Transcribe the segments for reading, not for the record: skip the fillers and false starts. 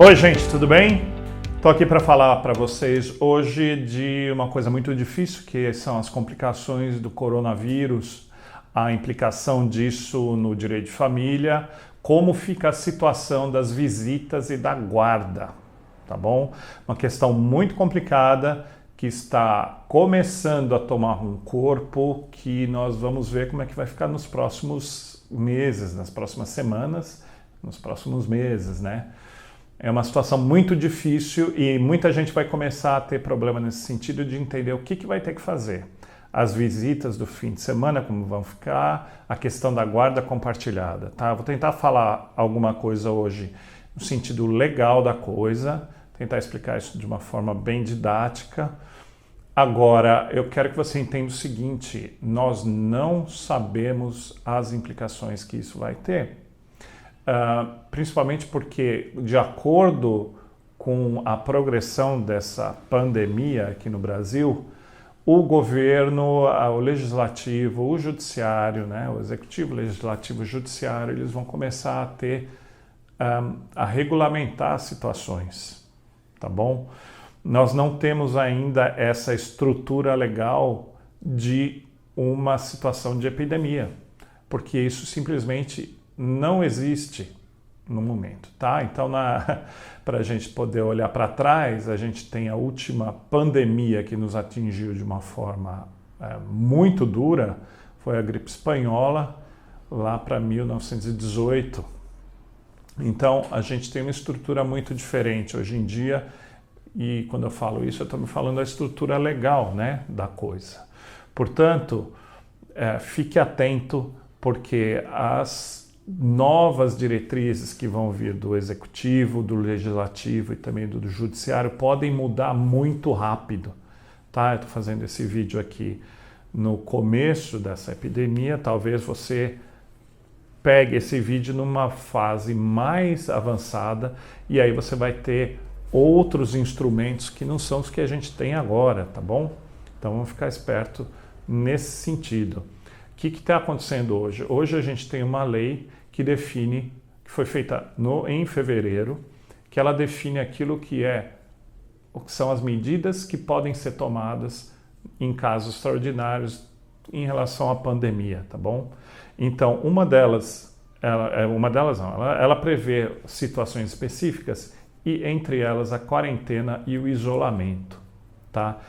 Oi, gente, tudo bem? Estou aqui para falar para vocês hoje de uma coisa muito difícil, que são as complicações do coronavírus, a implicação disso no direito de família, como fica a situação das visitas e da guarda, tá bom? Uma questão muito complicada que está começando a tomar um corpo que nós vamos ver como é que vai ficar nos próximos meses, nas próximas semanas, nos próximos meses, né? É uma situação muito difícil e muita gente vai começar a ter problema nesse sentido de entender o que vai ter que fazer. As visitas do fim de semana, como vão ficar, a questão da guarda compartilhada, tá? Vou tentar falar alguma coisa hoje no sentido legal da coisa, tentar explicar isso de uma forma bem didática. Agora, eu quero que você entenda o seguinte, nós não sabemos as implicações que isso vai ter. Principalmente porque, de acordo com a progressão dessa pandemia aqui no Brasil, o governo, o legislativo, o judiciário, né, o executivo, legislativo e judiciário, eles vão começar a ter, a regulamentar situações, tá bom? Nós não temos ainda essa estrutura legal de uma situação de epidemia, porque isso simplesmente não existe no momento, tá? Então, para a gente poder olhar para trás, a gente tem a última pandemia que nos atingiu de uma forma muito dura, foi a gripe espanhola, lá para 1918. Então, a gente tem uma estrutura muito diferente hoje em dia, e quando eu falo isso, eu estou me falando da estrutura legal, né, da coisa. Portanto, fique atento, porque as novas diretrizes que vão vir do executivo, do legislativo e também do judiciário podem mudar muito rápido, tá? Eu estou fazendo esse vídeo aqui no começo dessa epidemia, talvez você pegue esse vídeo numa fase mais avançada e aí você vai ter outros instrumentos que não são os que a gente tem agora, tá bom? Então vamos ficar esperto nesse sentido. O que está acontecendo hoje? Hoje a gente tem uma lei que define, que foi feita em fevereiro, que ela define aquilo que são as medidas que podem ser tomadas em casos extraordinários em relação à pandemia, tá bom? Então, uma delas ela prevê situações específicas e entre elas a quarentena e o isolamento, tá?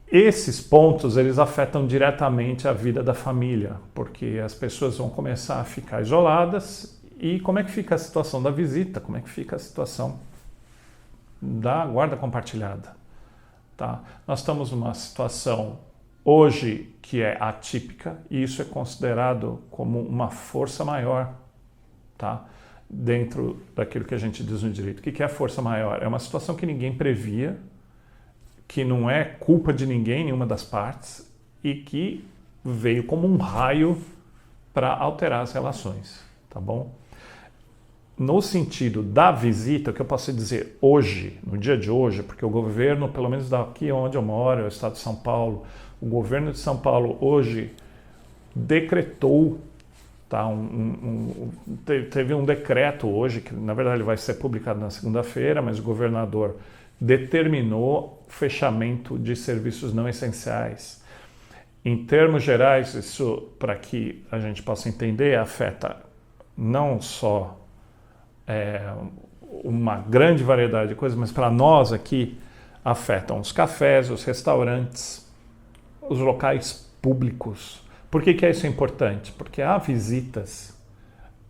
Esses pontos, eles afetam diretamente a vida da família, porque as pessoas vão começar a ficar isoladas e como é que fica a situação da visita, como é que fica a situação da guarda compartilhada, tá? Nós estamos numa situação hoje que é atípica e isso é considerado como uma força maior, tá? Dentro daquilo que a gente diz no direito. O que é a força maior? É uma situação que ninguém previa, que não é culpa de ninguém, nenhuma das partes, e que veio como um raio para alterar as relações, tá bom? No sentido da visita, o que eu posso dizer hoje, no dia de hoje, porque o governo, pelo menos daqui onde eu moro, o estado de São Paulo, o governo de São Paulo hoje decretou, tá, teve um decreto hoje, que na verdade vai ser publicado na segunda-feira, mas o governador determinou fechamento de serviços não essenciais. Em termos gerais, isso, para que a gente possa entender, afeta não só uma grande variedade de coisas, mas para nós aqui afetam os cafés, os restaurantes, os locais públicos. Por que isso é importante? Porque há visitas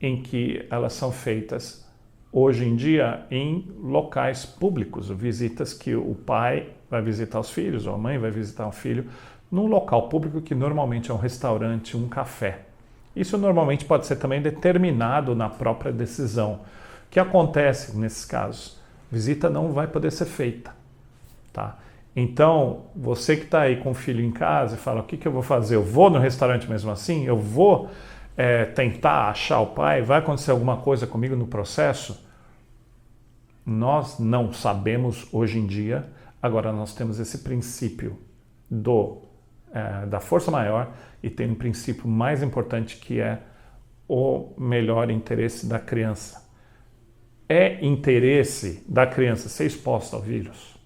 em que elas são feitas hoje em dia em locais públicos, visitas que o pai vai visitar os filhos, ou a mãe vai visitar o filho, num local público que normalmente é um restaurante, um café. Isso normalmente pode ser também determinado na própria decisão. O que acontece nesses casos? Visita não vai poder ser feita, tá? Então, você que está aí com o filho em casa e fala, o que eu vou fazer? Eu vou no restaurante mesmo assim? Eu vou tentar achar o pai? Vai acontecer alguma coisa comigo no processo? Nós não sabemos hoje em dia. Agora nós temos esse princípio da força maior e tem um princípio mais importante que é o melhor interesse da criança. É interesse da criança ser exposta ao vírus?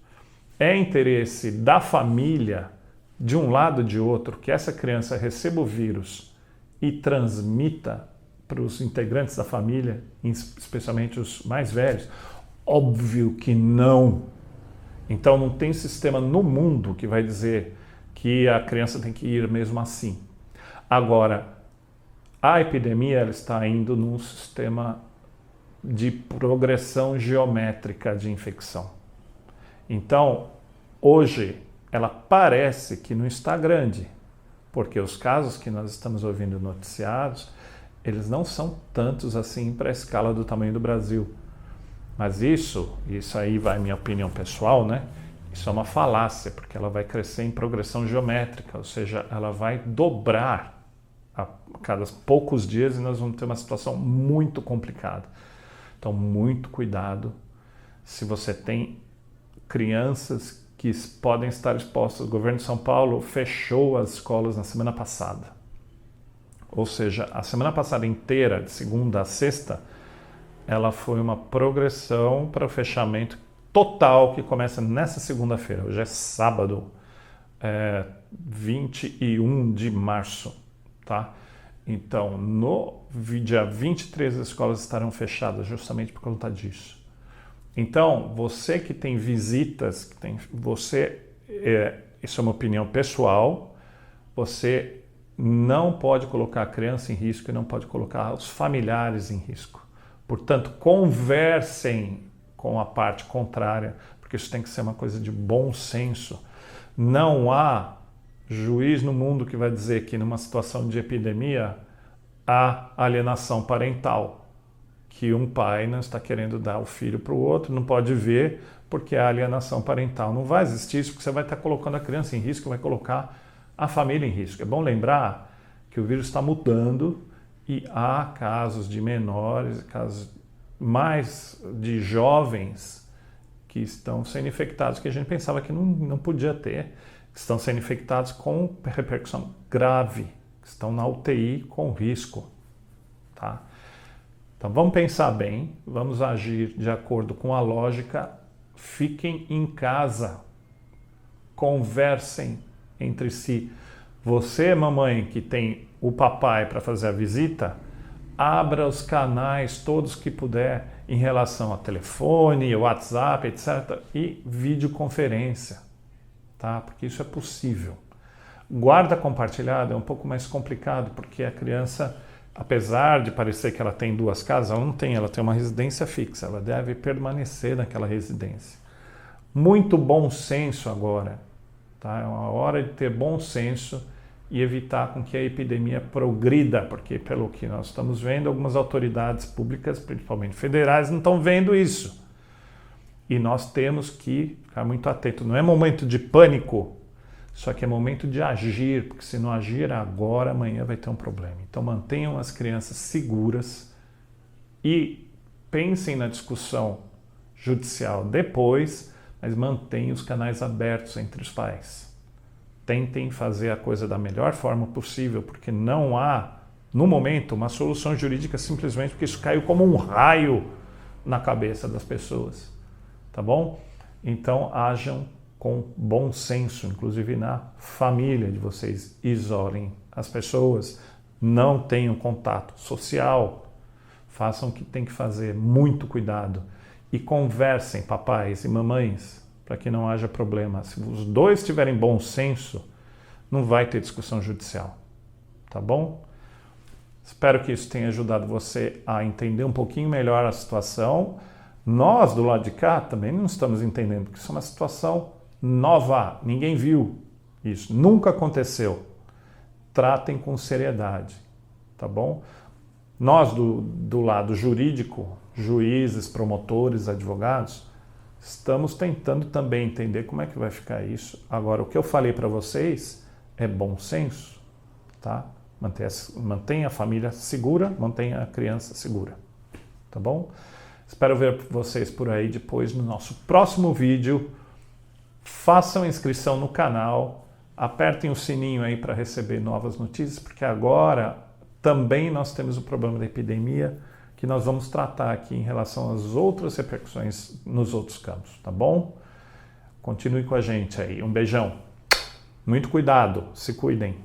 É interesse da família, de um lado ou de outro, que essa criança receba o vírus e transmita para os integrantes da família, especialmente os mais velhos? Óbvio que não. Então não tem sistema no mundo que vai dizer que a criança tem que ir mesmo assim. Agora, a epidemia ela está indo num sistema de progressão geométrica de infecção. Então, hoje, ela parece que não está grande, porque os casos que nós estamos ouvindo noticiados, eles não são tantos assim para a escala do tamanho do Brasil. Mas isso aí vai minha opinião pessoal, né? Isso é uma falácia, porque ela vai crescer em progressão geométrica, ou seja, ela vai dobrar a cada poucos dias e nós vamos ter uma situação muito complicada. Então, muito cuidado se você tem crianças que podem estar expostas. O governo de São Paulo fechou as escolas na semana passada. Ou seja, a semana passada inteira, de segunda a sexta, ela foi uma progressão para o fechamento total que começa nessa segunda-feira. Hoje é sábado, 21 de março, tá? Então, no dia 23 as escolas estarão fechadas justamente por conta disso. Então, você que tem visitas, isso é uma opinião pessoal, você não pode colocar a criança em risco e não pode colocar os familiares em risco. Portanto, conversem com a parte contrária, porque isso tem que ser uma coisa de bom senso. Não há juiz no mundo que vai dizer que numa situação de epidemia há alienação parental, que um pai não está querendo dar o filho para o outro, não pode ver porque há alienação parental. Não vai existir isso, porque você vai estar colocando a criança em risco, vai colocar a família em risco. É bom lembrar que o vírus está mudando e há casos de menores, casos mais de jovens que estão sendo infectados, que a gente pensava que não podia ter, que estão sendo infectados com repercussão grave, que estão na UTI com risco, tá? Então vamos pensar bem, vamos agir de acordo com a lógica, fiquem em casa, conversem entre si. Você, mamãe, que tem o papai para fazer a visita, abra os canais todos que puder em relação a telefone, WhatsApp, etc. e videoconferência, tá? Porque isso é possível. Guarda compartilhada é um pouco mais complicado, porque a criança, apesar de parecer que ela tem duas casas, ela não tem, ela tem uma residência fixa, ela deve permanecer naquela residência. Muito bom senso agora, tá? É uma hora de ter bom senso e evitar com que a epidemia progrida, porque pelo que nós estamos vendo, algumas autoridades públicas, principalmente federais, não estão vendo isso. E nós temos que ficar muito atentos. Não é momento de pânico, só que é momento de agir, porque se não agir agora, amanhã vai ter um problema. Então mantenham as crianças seguras e pensem na discussão judicial depois, mas mantenham os canais abertos entre os pais. Tentem fazer a coisa da melhor forma possível, porque não há, no momento, uma solução jurídica simplesmente porque isso caiu como um raio na cabeça das pessoas, tá bom? Então, ajam com bom senso, inclusive na família de vocês. Isolem as pessoas, não tenham contato social, façam o que tem que fazer, muito cuidado. E conversem, papais e mamães, para que não haja problema. Se os dois tiverem bom senso, não vai ter discussão judicial, tá bom? Espero que isso tenha ajudado você a entender um pouquinho melhor a situação. Nós, do lado de cá, também não estamos entendendo, porque isso é uma situação nova, ninguém viu isso, nunca aconteceu. Tratem com seriedade, tá bom? Nós, do lado jurídico, juízes, promotores, advogados, estamos tentando também entender como é que vai ficar isso. Agora, o que eu falei para vocês é bom senso, tá? Mantenha a família segura, mantenha a criança segura, tá bom? Espero ver vocês por aí depois no nosso próximo vídeo. Façam inscrição no canal, apertem o sininho aí para receber novas notícias, porque agora também nós temos o problema da epidemia, que nós vamos tratar aqui em relação às outras repercussões nos outros campos, tá bom? Continue com a gente aí. Um beijão. Muito cuidado, se cuidem.